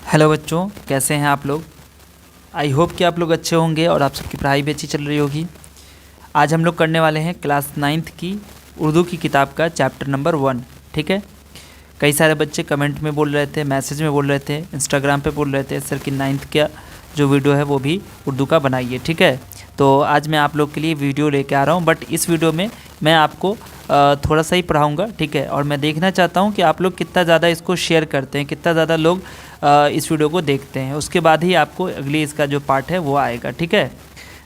Hello बच्चों, कैसे हैं आप लोग। आई होप कि आप लोग अच्छे होंगे और आप सबकी पढ़ाई भी अच्छी चल रही होगी। आज हम लोग करने वाले हैं क्लास 9th की उर्दू की किताब का चैप्टर नंबर 1। ठीक है। कई सारे बच्चे कमेंट में बोल रहे थे, मैसेज में बोल रहे थे, इंस्टाग्राम पे बोल रहे थे सर कि 9th का जो वीडियो है वो भी उर्दू का बनाइए। ठीक है। तो आज मैं आप लोग के लिए वीडियो लेके आ रहा हूँ, बट इस वीडियो में मैं आपको थोड़ा सा ही पढ़ाऊँगा। ठीक है। और मैं देखना चाहता हूँ कि आप लोग कितना ज़्यादा इसको शेयर करते हैं, कितना ज़्यादा लोग इस वीडियो को देखते हैं। उसके बाद ही आपको अगली इसका जो पार्ट है वो आएगा। ठीक है।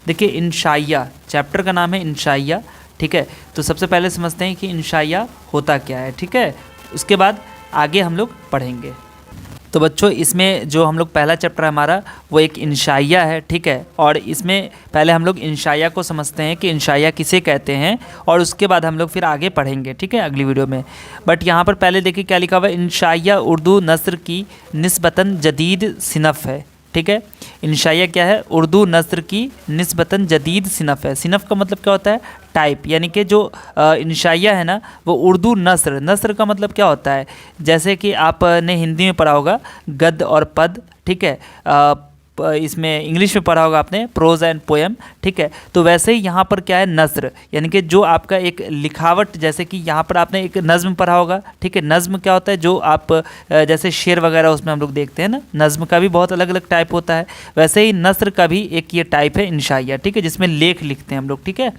देखिए, इंशाइया चैप्टर का नाम है इंशाइया। ठीक है। तो सबसे पहले समझते हैं कि इंशाइया होता क्या है। ठीक है। उसके बाद आगे हम लोग पढ़ेंगे। तो बच्चों, इसमें जो हम लोग पहला चैप्टर हमारा वो एक इंशाइया है। ठीक है। और इसमें पहले हम लोग इंशाइया को समझते हैं कि इंशाइया किसे कहते हैं, और उसके बाद हम लोग फिर आगे पढ़ेंगे। ठीक है, अगली वीडियो में। बट यहाँ पर पहले देखिए क्या लिखा हुआ है। इंशाइया उर्दू नस्र की निस्बतन जदीद सिनफ़ है। ठीक है। इंशाइया क्या है? उर्दू नस्र की निस्बतन जदीद सिनफ़ है। सिनफ़ का मतलब क्या होता है? टाइप। यानी कि जो इंशाइया है ना, वो उर्दू नस्र, नस्र का मतलब क्या होता है? जैसे कि आपने हिंदी में पढ़ा होगा गद्य और पद। ठीक है। इसमें इंग्लिश में पढ़ा होगा आपने प्रोज एंड पोएम। ठीक है। तो वैसे ही यहाँ पर क्या है? नस्र, यानी कि जो आपका एक लिखावट, जैसे कि यहाँ पर आपने एक नज़्म पढ़ा होगा। ठीक है। नज़्म क्या होता है? जो आप जैसे शेर वगैरह उसमें हम लोग देखते हैं ना, नज़्म का भी बहुत अलग अलग टाइप होता है। वैसे ही नस्र का भी एक ये टाइप है इंशाइया। ठीक है। जिसमें लेख लिखते हैं हम लोग। ठीक है।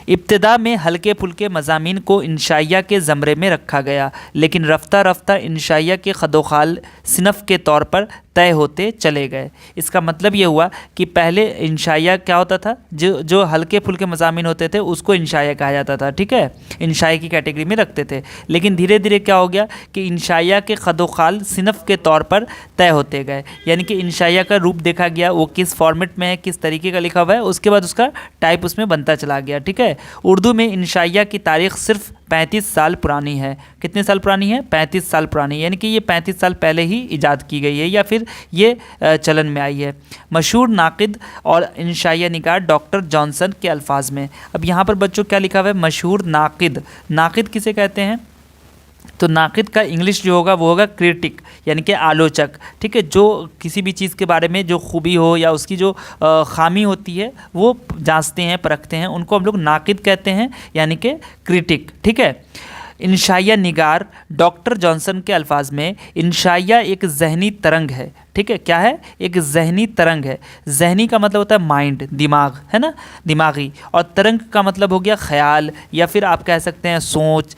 इब्तिदा में हल्के फुल्के मज़ामीन को इंशाइया के ज़मरे में रखा गया, लेकिन रफ्ता रफ्ता इंशाइया के खदोखाल सिनफ़ के तौर पर तय होते चले गए। इसका मतलब ये हुआ कि पहले इंशाइया क्या होता था? जो हल्के फुल्के मज़ामीन होते थे उसको इंशाइया कहा जाता था। ठीक है। इंशाइया की कैटेगरी में रखते थे। लेकिन धीरे धीरे क्या हो गया कि इंशाइया के खदोखाल सिनफ़ के तौर पर तय होते गए। यानी कि इंशाइया का रूप देखा गया, वो किस फॉर्मेट में है, किस तरीके का लिखा हुआ है, उसके बाद उसका टाइप उसमें बनता चला गया। ठीक है। उर्दू में इंशाइया की तारीख़ सिर्फ 35 साल पुरानी है। कितने साल पुरानी है? 35 साल पुरानी। यानी कि ये 35 साल पहले ही इजाद की गई है या फिर ये चलन में आई है। मशहूर नाक़िद और इंशाइया निगार डॉक्टर जॉनसन के अल्फाज में। अब यहाँ पर बच्चों क्या लिखा हुआ है? मशहूर नाक़िद। नाक़िद किसे कहते हैं? तो नाक़िद का इंग्लिश जो होगा वो होगा क्रिटिक, यानी कि आलोचक। ठीक है। जो किसी भी चीज़ के बारे में जो खूबी हो या उसकी जो ख़ामी होती है वो जांचते हैं, परखते हैं, उनको हम लोग नाक़िद कहते हैं, यानी कि क्रिटिक। ठीक है। इंशाइया निगार डॉक्टर जॉनसन के अल्फाज में इंशाइया एक ज़हनी तरंग है। ठीक है। क्या है? एक ज़हनी तरंग है। ज़हनी का मतलब होता है माइंड, दिमाग, है ना, दिमागी। और तरंग का मतलब हो गया ख्याल, या फिर आप कह सकते हैं सोच।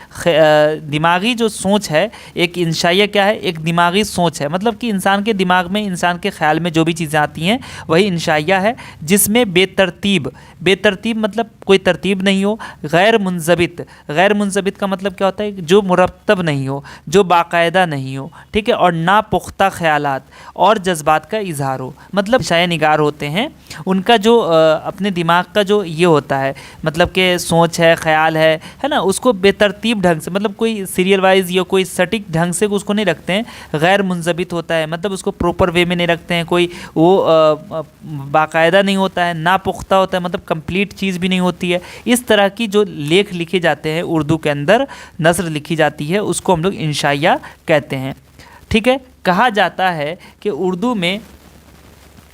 दिमागी जो सोच है, एक इंशाइया क्या है? एक दिमागी सोच है। मतलब कि इंसान के दिमाग में, इंसान के ख्याल में जो भी चीज़ें आती हैं वही इंशाइया है, जिसमें बेतरतीब, बेतरतीब मतलब कोई तरतीब नहीं हो, गैर मुंज़बित, गैर मुंज़बित का मतलब क्या होता है? जो मुरतब नहीं हो, जो बाकायदा नहीं हो। ठीक है। और नापुख्ता ख्यालात और जज्बात का इजहार हो। मतलब शायर निगार होते हैं, उनका जो अपने दिमाग का जो ये होता है, मतलब कि सोच है, ख्याल है ना, उसको बेतरतीब ढंग से, मतलब कोई सीरियल वाइज या कोई सटीक ढंग से उसको नहीं रखते हैं। गैर मुंज़बित होता है, मतलब उसको प्रॉपर वे में नहीं रखते हैं, कोई वो बाकायदा नहीं होता है, नापुख्ता होता है, मतलब कंप्लीट चीज़ भी नहीं होती है। इस तरह की जो लेख लिखे जाते हैं उर्दू के अंदर, नस्र लिखी जाती है, उसको हम लोग इंशाइया कहते हैं। ठीक है। कहा जाता है कि उर्दू में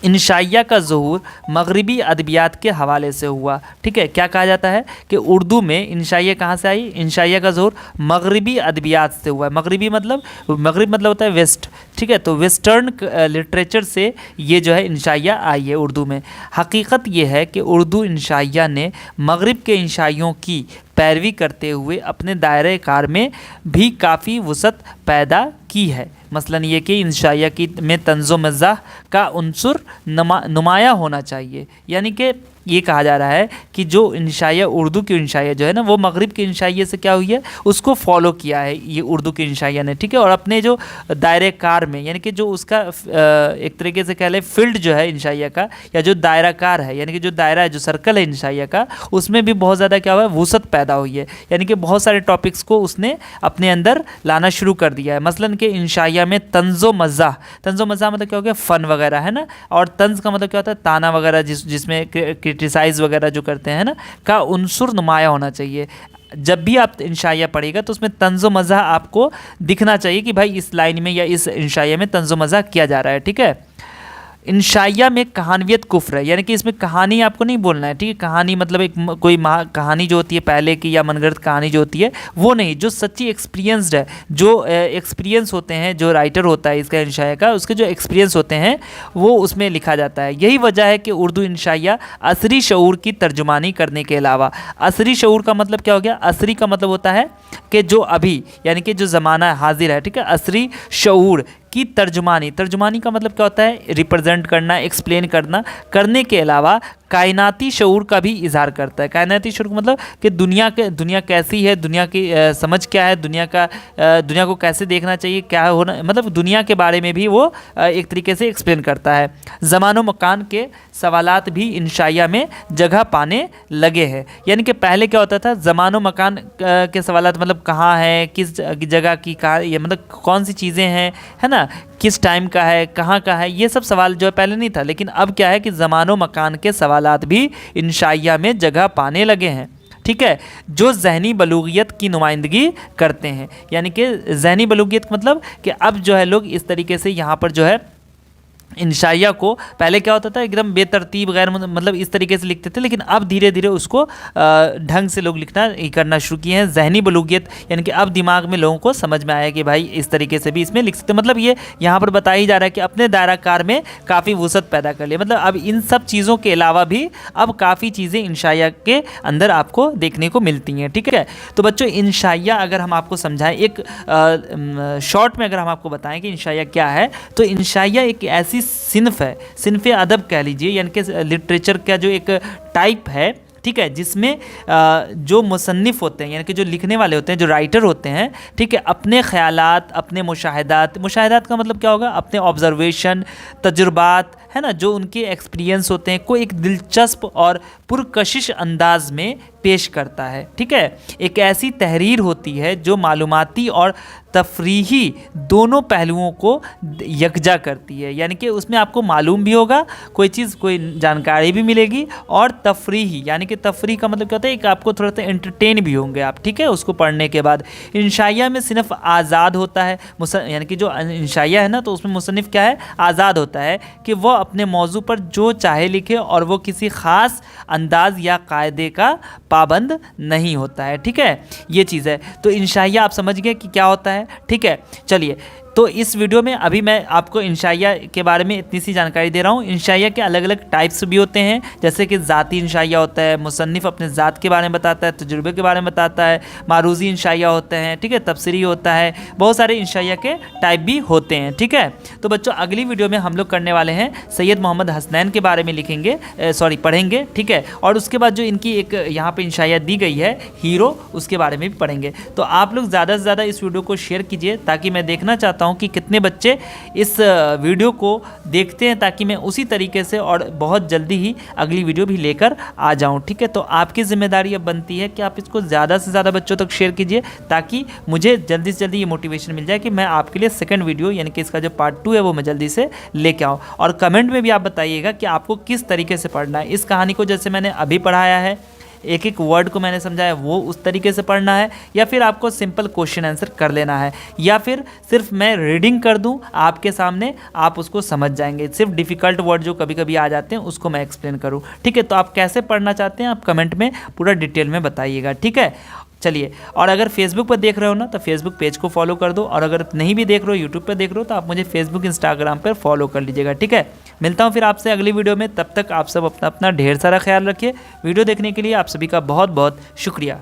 इंशाइया का ज़हूर मगरिबी अदबियात के हवाले से हुआ। ठीक है। क्या कहा जाता है कि उर्दू में इंशाइया कहाँ से आई? इंशाइया का ज़हूर मगरिबी अदबियात से हुआ है। मगरिबी मतलब, मगरिब मतलब होता है वेस्ट। ठीक है। तो वेस्टर्न लिटरेचर से ये जो है इंशाइया आई है उर्दू में। हकीकत ये है कि उर्दू इंशाइया ने मगरिब के इंशाइयों की पैरवी करते हुए अपने दायरे कार में भी काफ़ी वसअत पैदा की है। मसलन ये कि इंशाइया की में तंज़ो मज़ाह का उन्सुर नुमाया होना चाहिए। यानी कि ये कहा जा रहा है कि जो इंशाइया, उर्दू की इंशाइया जो है ना, वो मगरिब के इंशाइया से क्या हुई है? उसको फॉलो किया है ये उर्दू की इंशाइया ने। ठीक है। और अपने जो दायरे कार में, यानी कि जो उसका एक तरीके से कह लें फील्ड जो है इंशाइया का, या जो दायरा कार है, यानी कि जो दायरा है, जो सर्कल है इंशाइया का, उसमें भी बहुत ज़्यादा क्या हुआ है? वसअत पैदा हुई है। यानी कि बहुत सारे टॉपिक्स को उसने अपने अंदर लाना शुरू कर दिया है। मसलन कि इंशाइया में तंज़ो मज़ाह, तंज़ो मज़ाह मतलब क्या हो गया? फ़न वगैरह, है ना। और तंज़ का मतलब क्या होता है? ताना वगैरह, जिसमें क्रिटिसाइज़ वगैरह जो करते हैं ना, का उन्सुर नुमाया होना चाहिए। जब भी आप इंशाइया पढ़ेगा तो उसमें तंज़ो मज़ा आपको दिखना चाहिए कि भाई इस लाइन में या इस इंशाइया में तंज़ो मज़ा किया जा रहा है, ठीक है। इंशाइया में कहानियत कुफ्र है, यानी कि इसमें कहानी आपको नहीं बोलना है, ठीक है। कहानी मतलब एक कोई कहानी जो होती है पहले की या मनगढ़ंत कहानी जो होती है वो नहीं, जो सच्ची एक्सपीरियंसड है, जो एक्सपीरियंस होते हैं, जो राइटर होता है इसका इंशाइया का, उसके जो एक्सपीरियंस होते हैं वो उसमें लिखा जाता है। यही वजह है कि उर्दू इंशाइया असरी शऊर की तर्जुमानी करने के अलावा, असरी शऊर का मतलब क्या हो गया, असरी का मतलब होता है कि जो अभी, यानी कि जो ज़माना हाजिर है, ठीक है। असरी शऊर की तर्जुमानी, तर्जुमानी का मतलब क्या होता है, रिप्रेजेंट करना, एक्सप्लेन करना, करने के अलावा कायनाती शऊर का भी इजहार करता है। कायनाती शऊर का मतलब कि दुनिया कैसी है, दुनिया की समझ क्या है, दुनिया को कैसे देखना चाहिए, क्या होना, मतलब दुनिया के बारे में भी वो एक तरीके से एक्सप्लेन करता है। ज़मानो मकान के सवालात भी इंशाइया में जगह पाने लगे हैं, यानी कि पहले क्या होता था, ज़मानो मकान के सवालात मतलब कहाँ है, किस जगह की, कहाँ, ये मतलब कौन सी चीज़ें हैं, है ना, किस टाइम का है, कहाँ का है, ये सब सवाल जो है पहले नहीं था। लेकिन अब क्या है कि ज़मानो मकान के सवालात भी इंशाइया में जगह पाने लगे हैं, ठीक है, जो ज़हनी बलूगियत की नुमाइंदगी करते हैं। यानी कि ज़हनी बलूगियत मतलब कि अब जो है लोग इस तरीके से यहाँ पर जो है इंशाइया को, पहले क्या होता था एकदम बेतरतीब गैर मतलब इस तरीके से लिखते थे, लेकिन अब धीरे धीरे उसको ढंग से लोग लिखना करना शुरू किए हैं। ज़हनी बलूगियत यानी कि अब दिमाग में लोगों को समझ में आया कि भाई इस तरीके से भी इसमें लिख सकते, मतलब ये यहाँ पर बताया ही जा रहा है कि अपने दायरा कार में काफ़ी वुसअत पैदा कर लिया। मतलब अब इन सब चीज़ों के अलावा भी अब काफ़ी चीज़ें इंशाइया के अंदर आपको देखने को मिलती हैं, ठीक है। तो बच्चों इंशाइया अगर हम आपको समझाएं, एक शॉर्ट में अगर हम आपको बताएं कि इंशाइया क्या है, तो इंशाइया एक ऐसी सिन्फ है, सिन्फ अदब कह लीजिए, यानी कि लिटरेचर का जो एक टाइप है, ठीक है, जिसमें जो मुसन्निफ होते हैं, यानी कि जो लिखने वाले होते हैं, जो राइटर होते हैं, ठीक है, अपने ख़यालात, अपने मुशाहिदात का मतलब क्या होगा, अपने ऑब्जर्वेशन, तजुर्बात, है ना, जो उनके एक्सपीरियंस होते हैं को एक दिलचस्प और पुरकशिश अंदाज में पेश करता है, ठीक है। एक ऐसी तहरीर होती है जो मालूमाती और तफरीही दोनों पहलुओं को यकजा करती है, यानी कि उसमें आपको मालूम भी होगा कोई चीज़, कोई जानकारी भी मिलेगी, और तफरीही यानी कि तफरीह का मतलब क्या होता है कि आपको थोड़ा सा एंटरटेन भी होंगे आप, ठीक है, उसको पढ़ने के बाद। इंशाइया में सिर्फ आज़ाद होता है, यानी कि जो इंशाइया है ना, तो उसमें मुसन्निफ क्या है, आज़ाद होता है कि वह अपने मौजू पर जो चाहे लिखे और वो किसी ख़ास अंदाज या कायदे का पाबंद नहीं होता है, ठीक है, ये चीज़ है। तो इंशाइया आप समझ गए कि क्या होता है, ठीक है। चलिए, तो इस वीडियो में अभी मैं आपको इंशाइया के बारे में इतनी सी जानकारी दे रहा हूँ। इंशाइया के अलग अलग टाइप्स भी होते हैं, जैसे कि ज़ाती इंशाइया होता है, मुसन्निफ़ अपने ज़ात के बारे में बताता है, तजुर्बे के बारे में बताता है, मारूज़ी इंशाइया होते हैं, ठीक है, तफसीरी होता है, बहुत सारे इंशाइया के टाइप भी होते हैं, ठीक है। तो बच्चों अगली वीडियो में हम लोग करने वाले हैं सैयद मोहम्मद हसनैन के बारे में पढ़ेंगे, ठीक है, और उसके बाद जो इनकी एक यहाँ पर इंशाइया दी गई है हीरो, उसके बारे में भी पढ़ेंगे। तो आप लोग ज़्यादा से ज़्यादा इस वीडियो को शेयर कीजिए, ताकि मैं देखना चाहता हूँ कि कितने बच्चे इस वीडियो को देखते हैं, ताकि मैं उसी तरीके से और बहुत जल्दी ही अगली वीडियो भी लेकर आ जाऊं, ठीक है। तो आपकी जिम्मेदारी अब बनती है कि आप इसको ज़्यादा से ज़्यादा बच्चों तक शेयर कीजिए, ताकि मुझे जल्दी से जल्दी ये मोटिवेशन मिल जाए कि मैं आपके लिए सेकंड वीडियो यानी कि इसका जो पार्ट 2 है वो मैं जल्दी से लेके आऊँ। और कमेंट में भी आप बताइएगा कि आपको किस तरीके से पढ़ना है इस कहानी को, जैसे मैंने अभी पढ़ाया है, एक एक वर्ड को मैंने समझाया वो उस तरीके से पढ़ना है, या फिर आपको सिंपल क्वेश्चन आंसर कर लेना है, या फिर सिर्फ मैं रीडिंग कर दूं आपके सामने, आप उसको समझ जाएंगे। सिर्फ डिफ़िकल्ट वर्ड जो कभी कभी आ जाते हैं उसको मैं एक्सप्लेन करूं, ठीक है। तो आप कैसे पढ़ना चाहते हैं आप कमेंट में पूरा डिटेल में बताइएगा, ठीक है। चलिए, और अगर फेसबुक पर देख रहे हो ना तो फेसबुक पेज को फॉलो कर दो, और अगर नहीं भी देख रहे हो यूट्यूब पर देख रहे हो तो आप मुझे फेसबुक इंस्टाग्राम पर फॉलो कर लीजिएगा, ठीक है। मिलता हूँ फिर आपसे अगली वीडियो में, तब तक आप सब अपना ढेर सारा ख्याल रखिए। वीडियो देखने के लिए आप सभी का बहुत बहुत शुक्रिया।